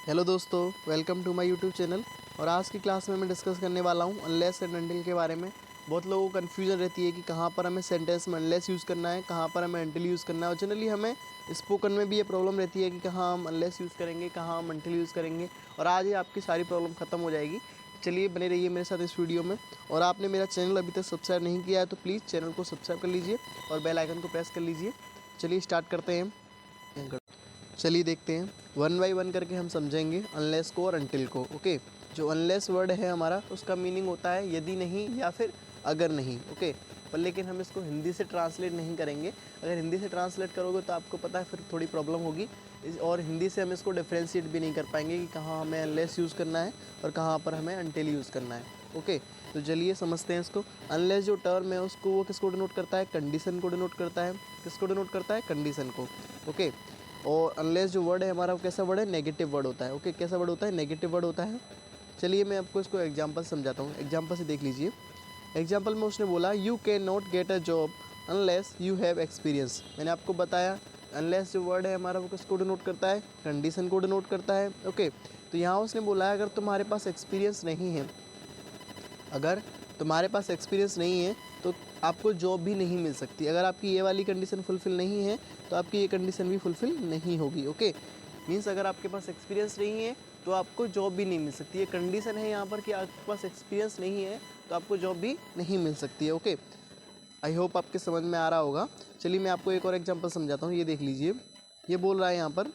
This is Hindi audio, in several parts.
हेलो दोस्तों, welcome to my YouTube channel. और आज की क्लास में मैं डिस्कस करने वाला हूँ अनलेस एंड अनटिल के बारे में। बहुत लोगों को कन्फ्यूजन रहती है कि कहाँ पर हमें सेंटेंस में अनलेस यूज़ करना है, कहाँ पर हमें अनटिल यूज़ करना है। और जनरली हमें स्पोकन में भी ये प्रॉब्लम रहती है कि कहाँ हम अनलेस यूज़ करेंगे, कहाँ हम अनटिल यूज़ करेंगे। और आज ही आपकी सारी प्रॉब्लम ख़त्म हो जाएगी। चलिए बने रहिए मेरे साथ इस वीडियो में। और आपने मेरा चैनल अभी तक सब्सक्राइब नहीं किया है तो प्लीज़ चैनल को सब्सक्राइब कर लीजिए और बेल आइकन को प्रेस कर लीजिए। चलिए स्टार्ट करते हैं। चलिए देखते हैं वन बाई वन करके हम समझेंगे अनलेस को और अनटिल को। ओके, जो अनलेस वर्ड है हमारा उसका मीनिंग होता है यदि नहीं या फिर अगर नहीं। ओके, पर लेकिन हम इसको हिंदी से ट्रांसलेट नहीं करेंगे। अगर हिंदी से ट्रांसलेट करोगे तो आपको पता है फिर थोड़ी प्रॉब्लम होगी। और हिंदी से हम इसको डिफ्रेंशिएट भी नहीं कर पाएंगे कि कहाँ हमें अनलेस यूज़ करना है और कहाँ पर हमें अनटिल यूज़ करना है। ओके, तो चलिए समझते हैं इसको। अनलेस जो टर्म है उसको वो किसको डिनोट करता है? कंडीशन को डिनोट करता है। किसको डिनोट करता है? कंडीशन को। ओके, और अनलेस जो वर्ड है हमारा वो कैसा वर्ड है? नेगेटिव वर्ड होता है। ओके, कैसा वर्ड होता है? नेगेटिव वर्ड होता है। चलिए मैं आपको इसको एग्जांपल समझाता हूँ। एग्जांपल से देख लीजिए। एग्जांपल में उसने बोला you can not get a job unless you have experience. मैंने आपको बताया अनलेस जो वर्ड है हमारा वो किसको डिनोट करता है? कंडीशन को डिनोट करता है। ओके, तो यहाँ उसने बोला है अगर तुम्हारे पास एक्सपीरियंस नहीं है, अगर तुम्हारे पास एक्सपीरियंस नहीं है तो आपको जॉब भी नहीं मिल सकती। अगर आपकी ये वाली कंडीशन फुलफ़िल नहीं है तो आपकी ये कंडीशन भी फुलफ़िल नहीं होगी। ओके, मीन्स अगर आपके पास एक्सपीरियंस नहीं है तो आपको जॉब भी नहीं मिल सकती। ये कंडीशन है यहाँ पर कि आपके पास एक्सपीरियंस नहीं है तो आपको जॉब भी नहीं मिल सकती है। ओके, आई होप आपके समझ में आ रहा होगा। चलिए मैं आपको एक और एग्जाम्पल समझाता हूँ। ये देख लीजिए, ये बोल रहा है यहाँ पर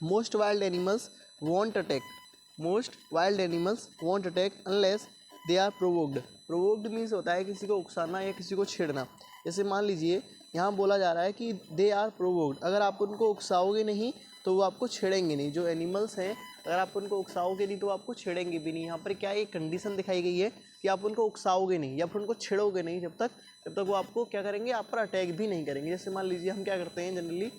most wild animals won't attack. Most wild animals won't attack unless they are provoked. Provoked means होता है किसी को उकसाना या किसी को छेड़ना। जैसे मान लीजिए यहाँ बोला जा रहा है कि दे आर प्रोवोक्ड। अगर आप उनको उकसाओगे नहीं तो वो आपको छेड़ेंगे नहीं। जो एनिमल्स हैं अगर आप उनको उकसाओगे नहीं तो वो आपको छेड़ेंगे भी नहीं। यहाँ पर क्या एक कंडीशन दिखाई गई है कि आप उनको उकसाओगे नहीं या फिर उनको छेड़ोगे नहीं जब तक वो आपको क्या करेंगे, आप पर अटैक भी नहीं करेंगे। जैसे मान लीजिए हम क्या करते हैं जनरली,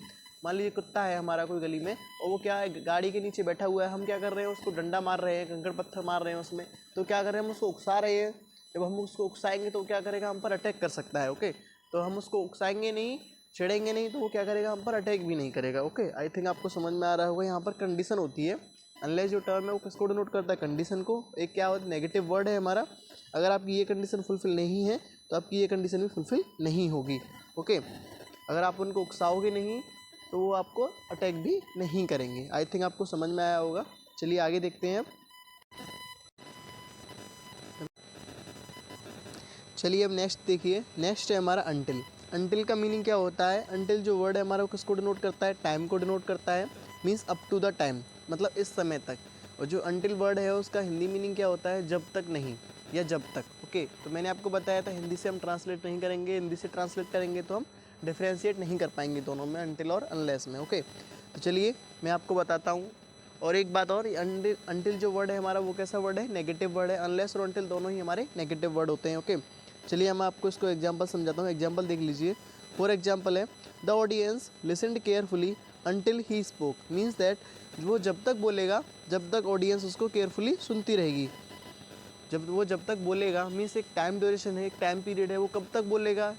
मान लीजिए कुत्ता है हमारा कोई गली में और वो क्या है गाड़ी के नीचे बैठा हुआ है, हम क्या कर रहे हैं उसको डंडा मार रहे हैं, कंकड़ पत्थर मार रहे हैं उसमें, तो क्या कर रहे हैं हम उसको उकसा रहे हैं। जब हम उसको उकसाएंगे तो क्या करेगा, हम पर अटैक कर सकता है। ओके, तो हम उसको उकसाएंगे नहीं, छेड़ेंगे नहीं तो वो क्या करेगा, हम पर अटैक भी नहीं करेगा। ओके, आई थिंक आपको समझ में आ रहा होगा। यहाँ पर कंडीशन होती है। अनलेस जो टर्म है वो किसको डिनोट करता है? कंडीशन को। एक क्या होता है, नेगेटिव वर्ड है हमारा। अगर आपकी ये कंडीशन फुलफिल नहीं है तो आपकी ये कंडीशन भी फुलफिल नहीं होगी। ओके, अगर आप उनको उकसाओगे नहीं तो वो आपको अटैक भी नहीं करेंगे। आई थिंक आपको समझ में आया होगा। चलिए आगे देखते हैं अब। चलिए अब नेक्स्ट देखिए। नेक्स्ट है हमारा अनटिल। अनटिल का मीनिंग क्या होता है? अनटिल जो वर्ड है हमारा वो किसको डिनोट करता है? टाइम को डिनोट करता है। Means up to the time, मतलब इस समय तक। और जो अनटिल वर्ड है उसका हिंदी मीनिंग क्या होता है? जब तक नहीं या जब तक। ओके, तो मैंने आपको बताया था हिंदी से हम ट्रांसलेट नहीं करेंगे। हिंदी से ट्रांसलेट करेंगे तो हम डिफ्रेंशिएट नहीं कर पाएंगे दोनों में, अनटिल और अनलेस में। ओके, तो चलिए मैं आपको बताता हूँ। और एक बात और, अनटिल जो वर्ड है हमारा वो कैसा वर्ड है? नेगेटिव वर्ड है। अनलेस और अनटिल दोनों ही हमारे नेगेटिव वर्ड होते हैं। ओके, चलिए मैं आपको इसको एग्जांपल समझाता हूँ। एग्जांपल देख लीजिए। फॉर एग्जांपल है the audience listened carefully until he spoke. Means that वो जब तक बोलेगा जब तक ऑडियंस उसको केयरफुली सुनती रहेगी। जब तक बोलेगा मीन्स एक टाइम ड्यूरेशन है, एक टाइम पीरियड है। वो कब तक बोलेगा?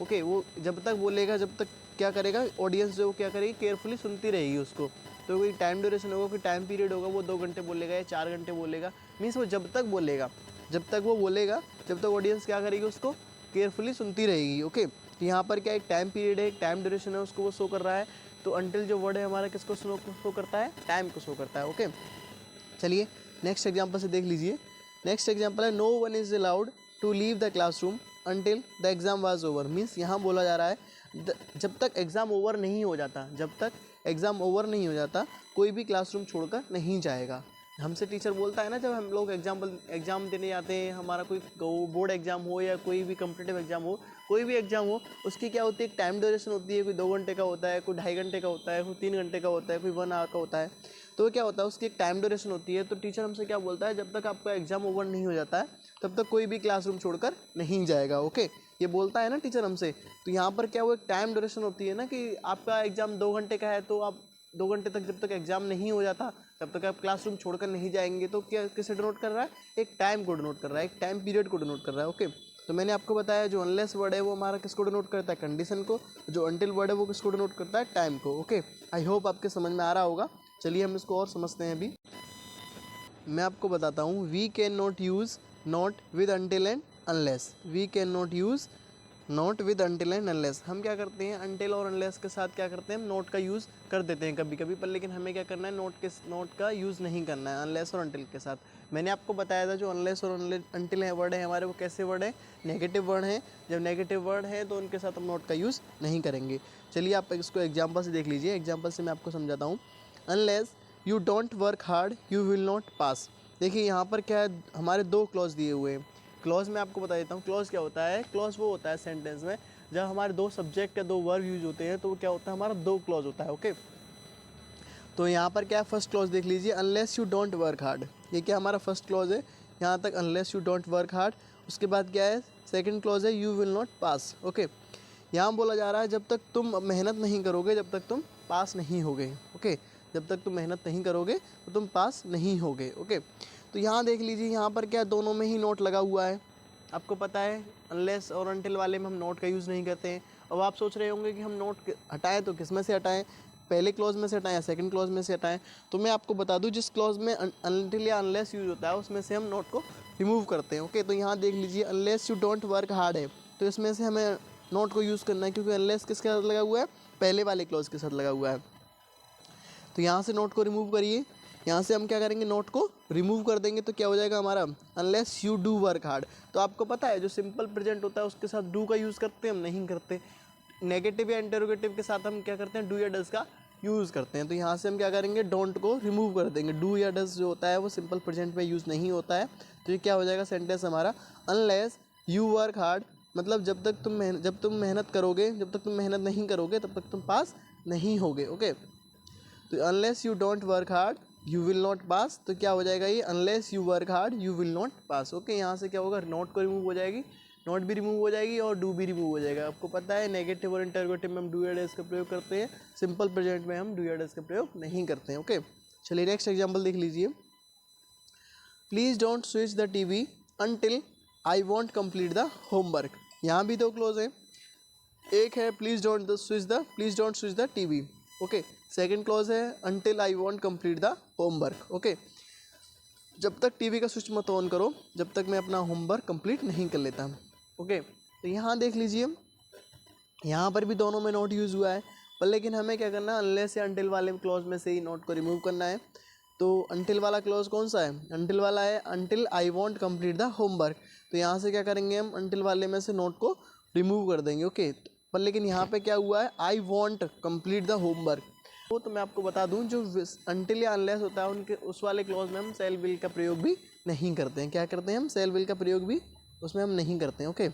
ओके, वो जब तक बोलेगा जब तक क्या करेगा, ऑडियंस जो क्या करेगी, केयरफुली सुनती रहेगी उसको। तो कोई टाइम ड्यूरेशन होगा, कोई टाइम पीरियड होगा, वो 2 घंटे बोलेगा या 4 घंटे बोलेगा। मीन्स वो जब तक बोलेगा, जब तक वो बोलेगा जब तक ऑडियंस क्या करेगी, उसको केयरफुली सुनती रहेगी। ओके, तो यहाँ पर क्या एक टाइम पीरियड है, एक टाइम ड्यूरेशन है, उसको वो शो कर रहा है। तो अनटिल जो वर्ड है हमारा किसको शो करता है? टाइम को शो करता है। ओके, चलिए नेक्स्ट एग्जाम्पल से देख लीजिए। नेक्स्ट एग्जाम्पल है no one is allowed to leave the classroom until the exam was over. Means यहाँ बोला जा रहा है जब तक एग्ज़ाम ओवर नहीं हो जाता, जब तक एग्ज़ाम ओवर नहीं हो जाता कोई भी क्लासरूम छोड़कर नहीं जाएगा। हमसे टीचर बोलता है ना, जब हम लोग एग्ज़ाम देने जाते हैं, हमारा कोई बोर्ड एग्ज़ाम हो या कोई भी कम्पिटिटिव एग्ज़ाम हो, कोई भी एग्ज़ाम हो, उसकी क्या होती है? एक टाइम ड्यूरेशन होती है। कोई 2 घंटे का होता है, कोई 2.5 घंटे का होता है, कोई 3 घंटे का होता है, कोई 1 आवर का होता है। तो क्या होता है, उसकी एक टाइम ड्यूरेशन होती है। तो टीचर हमसे क्या बोलता है, जब तक आपका एग्ज़ाम ओवर नहीं हो जाता है तब तक कोई भी क्लासरूम छोड़कर नहीं जाएगा। ओके, ये बोलता है ना टीचर हमसे। तो यहाँ पर क्या वो एक टाइम ड्यूरेशन होती है ना, कि आपका एग्ज़ाम 2 घंटे का है तो आप 2 घंटे तक जब तक एग्ज़ाम नहीं हो जाता तब तक आप क्लासरूम छोड़कर नहीं जाएंगे। तो क्या किसे डिनोट कर रहा है? एक टाइम को डिनोट कर रहा है, एक टाइम पीरियड को डिनोट कर रहा है। ओके, तो मैंने आपको बताया जो अनलेस वर्ड है वो हमारा किसको डिनोट करता है? कंडीशन को। जो अनटिल वर्ड है वो किसको डिनोट करता है? टाइम को। ओके, आई होप आपके समझ में आ रहा होगा। चलिए हम इसको और समझते हैं अभी। मैं आपको बताता हूँ, we can not use not with until and unless. We can not use not with until and unless. हम क्या करते हैं, अनटिल और अनलेस के साथ क्या करते हैं, हम नॉट का यूज़ कर देते हैं कभी कभी, पर लेकिन हमें क्या करना है, नॉट का यूज़ नहीं करना है अनलेस और अनटिल के साथ। मैंने आपको बताया था जो अनलेस और अनटिल है वर्ड है हमारे, वो कैसे वर्ड है, नेगेटिव वर्ड हैं। जब नेगेटिव वर्ड है तो उनके साथ हम नॉट का यूज़ नहीं करेंगे। चलिए आप इसको एग्जाम्पल से देख लीजिए। एग्जाम्पल से मैं आपको समझाता हूँ। Unless you don't work hard you will not pass. देखिए यहाँ पर क्या है, हमारे दो क्लॉज दिए हुए हैं। क्लॉज में आपको बता देता हूँ, क्लॉज क्या होता है। क्लॉज वो होता है सेंटेंस में जब हमारे दो सब्जेक्ट या दो वर्ब यूज होते हैं, तो क्या होता है, हमारा दो क्लॉज होता है। ओके, तो यहाँ पर क्या है, फर्स्ट क्लॉज देख लीजिए, unless you don't work hard. ये क्या हमारा फर्स्ट क्लॉज है, यहाँ तक unless you don't work hard. उसके बाद क्या है, सेकंड क्लॉज है, you will not pass. Okay, यहाँ बोला जा रहा है जब तक तुम मेहनत नहीं करोगे जब तक तुम पास नहीं होगे। ओके, जब तक तुम मेहनत नहीं करोगे तो तुम पास नहीं होगे। ओके, तो यहाँ देख लीजिए, यहाँ पर क्या दोनों में ही नोट लगा हुआ है। आपको पता है अनलेस और अनटिल वाले में हम नोट का यूज़ नहीं करते हैं। अब आप सोच रहे होंगे कि हम नोट हटाएं तो किस में से हटाएं, पहले क्लॉज में से हटाएं या सेकंड क्लॉज में से हटाएं। तो मैं आपको बता दूं, जिस क्लॉज में अनटिल या अनलेस यूज होता है उसमें से हम नोट को रिमूव करते हैं। ओके, तो यहाँ देख लीजिए, unless you don't work hard है, तो इसमें से हमें नोट को यूज़ करना है, क्योंकि अनलेस किसके साथ लगा हुआ है, पहले वाले क्लॉज के साथ लगा हुआ है। तो यहाँ से नोट को रिमूव करिए। यहाँ से हम क्या करेंगे, नोट को रिमूव कर देंगे, तो क्या हो जाएगा हमारा, unless you do work hard. तो आपको पता है जो सिंपल प्रेजेंट होता है उसके साथ डू का यूज़ करते हैं, हम नहीं करते। नेगेटिव या इंटरोगेटिव के साथ हम क्या करते हैं, डू या डज का यूज़ करते हैं। तो यहाँ से हम क्या करेंगे, डोंट को रिमूव कर देंगे। डू या डज जो होता है वो सिंपल प्रेजेंट में यूज़ नहीं होता है। तो ये क्या हो जाएगा सेंटेंस हमारा, अनलेस यू वर्क हार्ड, मतलब जब तुम मेहनत करोगे, जब तक तुम मेहनत नहीं करोगे तब तक तुम पास नहीं होगे। ओके, तो unless you don't work hard you will not pass. तो क्या हो जाएगा ये, unless you work hard you will not pass. Okay, यहाँ से क्या होगा, नॉट को रिमूव हो जाएगी, नॉट भी रिमूव हो जाएगी और डू भी रिमूव हो जाएगा। आपको पता है नेगेटिव और इंटरोगेटिव में हम डू या डज का प्रयोग करते हैं, सिंपल प्रेजेंट में हम डू या डज का प्रयोग नहीं करते हैं। ओके, चलिए नेक्स्ट एग्जाम्पल देख लीजिए। Please don't switch the TV until I want complete the homework. यहाँ भी दो क्लोज हैं, एक है please don't switch the TV. Okay, second clause है until I want complete the homework. Okay, जब तक टीवी का स्विच मत ऑन करो जब तक मैं अपना होमवर्क कंप्लीट नहीं कर लेता। ओके, तो यहाँ देख लीजिए, यहाँ पर भी दोनों में नोट यूज़ हुआ है, पर लेकिन हमें क्या करना है, अनलेस या अनटिल वाले क्लॉज में से ही नोट को रिमूव करना है। तो अनटिल वाला क्लॉज कौन सा है, अनटिल वाला है until I want complete the homework. तो यहाँ से क्या करेंगे, हम अनटिल वाले में से नोट को रिमूव कर देंगे। ओके, पर लेकिन यहाँ पे क्या हुआ है, आई वॉन्ट कंप्लीट द होमवर्क। तो मैं आपको बता दूं, जो अनटिल या अनलेस होता है उनके उस वाले क्लॉज में हम सेल विल का प्रयोग भी नहीं करते हैं। क्या करते हैं हम, सेल विल का प्रयोग भी उसमें हम नहीं करते हैं। ओके,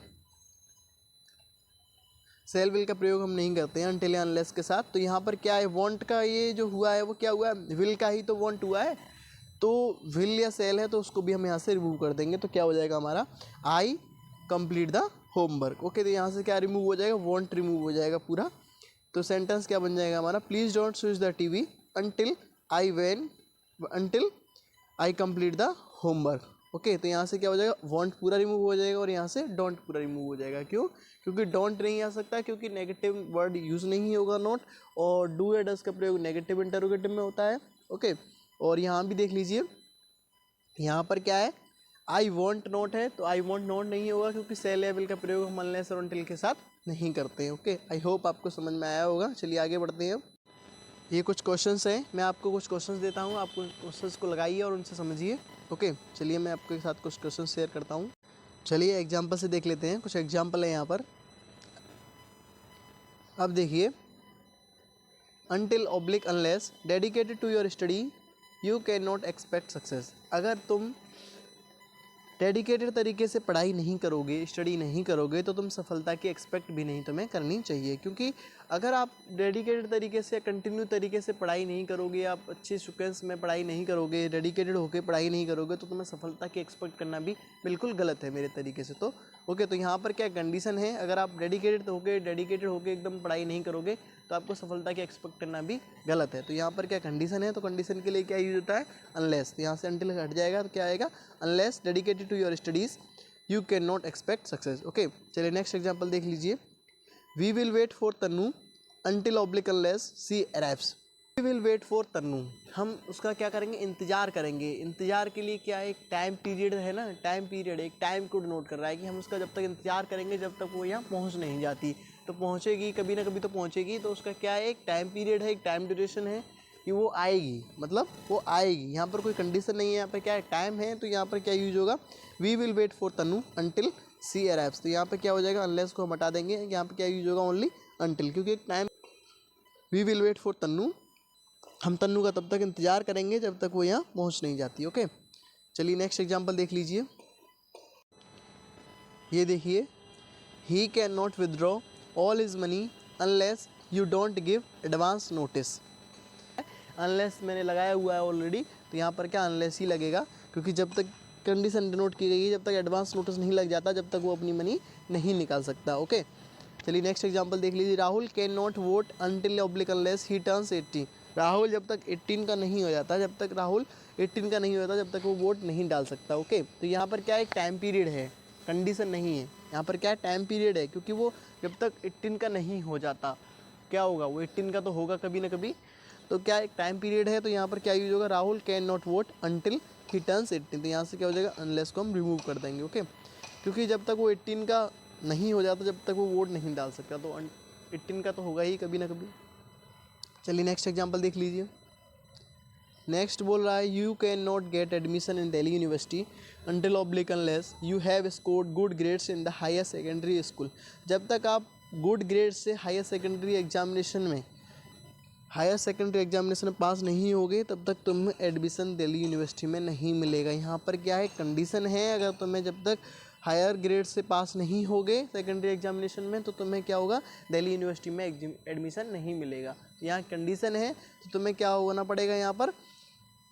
सेल विल का प्रयोग हम नहीं करते हैं अनटिल या अनलेस के साथ। तो यहाँ पर क्या है, वॉन्ट का ये जो हुआ है वो क्या हुआ है, विल का ही तो वॉन्ट हुआ है। तो विल या सेल है तो उसको भी हम यहाँ से रिमूव कर देंगे। तो क्या हो जाएगा हमारा, आई कंप्लीट द होमवर्क। ओके, तो यहाँ से क्या रिमूव हो जाएगा, वॉन्ट रिमूव हो जाएगा पूरा। तो सेंटेंस क्या बन जाएगा हमारा, please don't switch the TV until I complete the homework. Okay, तो यहाँ से क्या हो जाएगा, वॉन्ट पूरा रिमूव हो जाएगा और यहाँ से डोंट पूरा रिमूव हो जाएगा। क्यों, क्योंकि डोंट नहीं आ सकता, क्योंकि नेगेटिव वर्ड यूज़ नहीं होगा नोट, और डू या डज का प्रयोग नेगेटिव इंटरोगेटिव में होता है। ओके, और यहाँ भी देख लीजिए, यहाँ पर क्या है, आई वॉन्ट नोट है, तो आई वॉन्ट नोट नहीं होगा, क्योंकि सेल या विल का प्रयोग हम अनलेस और अनटिल के साथ नहीं करते हैं। ओके, आई होप आपको समझ में आया होगा। चलिए आगे बढ़ते हैं। ये कुछ क्वेश्चंस हैं, मैं आपको कुछ क्वेश्चंस देता हूँ, आप क्वेश्चंस को लगाइए और उनसे समझिए। ओके, चलिए मैं आपके साथ कुछ क्वेश्चन शेयर करता हूँ। चलिए एग्जाम्पल से देख लेते हैं, कुछ एग्जाम्पल है यहाँ पर। अब देखिए, until oblique unless dedicated to your study you can not expect success. अगर तुम डेडिकेटेड तरीके से पढ़ाई नहीं करोगे, स्टडी नहीं करोगे, तो तुम सफलता की एक्सपेक्ट भी नहीं तुम्हें करनी चाहिए। क्योंकि अगर आप डेडिकेटेड तरीके से, कंटिन्यू तरीके से पढ़ाई नहीं करोगे, आप अच्छे सीक्वेंस में पढ़ाई नहीं करोगे, डेडिकेटेड होकर पढ़ाई नहीं करोगे, तो तुम्हें सफलता की एक्सपेक्ट करना भी बिल्कुल गलत है मेरे तरीके से। तो ओके, तो यहाँ पर क्या कंडीशन है, अगर आप डेडिकेटेड होके एकदम पढ़ाई नहीं करोगे तो आपको सफलता की एक्सपेक्ट करना भी गलत है। तो यहाँ पर क्या कंडीशन है, तो कंडीशन के लिए क्या यूज होता है, अनलेस। तो यहाँ से अनटिल हट जाएगा, तो क्या आएगा, unless dedicated to your studies you can not expect success. Okay, चलिए नेक्स्ट एग्जाम्पल देख लीजिए। We will wait for Tannu until oblique unless she arrives. We will wait for Tannu, हम उसका क्या करेंगे, इंतज़ार करेंगे। इंतज़ार के लिए क्या एक टाइम पीरियड है ना, टाइम पीरियड एक टाइम को डिनोट कर रहा है कि हम उसका जब तक इंतज़ार करेंगे जब तक वो यहाँ पहुँच नहीं जाती, तो पहुँचेगी कभी ना कभी तो पहुँचेगी। तो उसका क्या है, एक टाइम पीरियड है, एक टाइम ड्यूरेशन है कि वो आएगी, मतलब वो आएगी। यहाँ पर कोई कंडीशन नहीं है, यहाँ पर क्या है, टाइम है। तो यहाँ पर क्या यूज होगा, we will wait for Tannu until she arrives. तो यहाँ पर क्या हो जाएगा, अनलेस को हम हटा देंगे, यहाँ पर क्या यूज होगा, ओनली अंटिल, क्योंकि एक time. We will wait for Tannu, हम तन्नू का तब तक इंतजार करेंगे जब तक वो यहाँ पहुँच नहीं जाती। ओके, चलिए नेक्स्ट एग्जांपल देख लीजिए। ये देखिए, he can not withdraw all his money unless you don't give advance notice. Unless मैंने लगाया हुआ है ऑलरेडी, तो यहाँ पर क्या अनलेस ही लगेगा, क्योंकि जब तक कंडीशन डिनोट की गई है, जब तक एडवांस नोटिस नहीं लग जाता, जब तक वो अपनी मनी नहीं निकाल सकता। ओके, चलिए नेक्स्ट एग्जांपल देख लीजिए। Rahul can not vote until oblique unless he turns 18। Rahul जब तक 18 का नहीं हो जाता, जब तक राहुल 18 का नहीं होता, जब तक वो वोट नहीं डाल सकता। ओके, तो यहाँ पर क्या एक टाइम पीरियड है, कंडीशन नहीं है। यहाँ पर क्या टाइम पीरियड है, क्योंकि वो जब तक 18 का नहीं हो जाता, क्या होगा, वो 18 का तो होगा कभी ना कभी। तो क्या एक टाइम पीरियड है, तो यहाँ पर क्या यूज होगा, Rahul can not vote until he turns 18। तो यहाँ से क्या हो जाएगा, अनलेस को हम रिमूव कर देंगे। ओके, क्योंकि जब तक वो 18 का नहीं हो जाता, जब तक वो वोट नहीं डाल सकता, तो 18 का तो होगा ही कभी ना कभी। चलिए नेक्स्ट एग्जांपल देख लीजिए। नेक्स्ट बोल रहा है, you can not get admission in Delhi University until oblique unless you have scored good grades in the higher secondary school. जब तक आप गुड ग्रेड से हायर सेकेंडरी एग्जामिनेशन में पास नहीं होगे, तब तक तुम्हें एडमिशन दिल्ली यूनिवर्सिटी में नहीं मिलेगा। यहाँ पर क्या है, कंडीशन है, अगर तुम्हें जब तक हायर ग्रेड से पास नहीं होगे सेकेंडरी एग्जामिनेशन में, तो तुम्हें क्या होगा, दिल्ली यूनिवर्सिटी में एडमिशन नहीं मिलेगा। यहाँ कंडीशन है, तो तुम्हें क्या होना पड़ेगा, यहाँ पर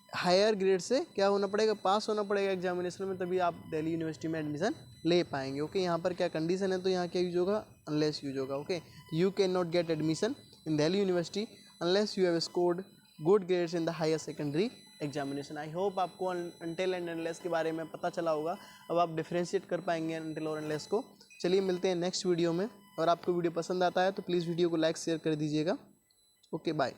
हायर ग्रेड से क्या होना पड़ेगा, पास होना पड़ेगा एग्जामिनेशन में, तभी आप दिल्ली यूनिवर्सिटी में एडमिशन ले पाएंगे। ओके, यहाँ पर क्या कंडीशन है, तो यहाँ क्या यूज होगा, अनलेस यूज होगा। Okay, you can not get admission in Delhi university unless you have scored good grades in the higher secondary examination. I hope आपको अनटिल एंड अनलेस के बारे में पता चला होगा। अब आप डिफ्रेंशिएट कर पाएंगे अनटिल और अनलेस को। चलिए मिलते हैं नेक्स्ट वीडियो में। और आपको वीडियो पसंद आता है तो प्लीज़ वीडियो को लाइक शेयर कर दीजिएगा। Okay, bye.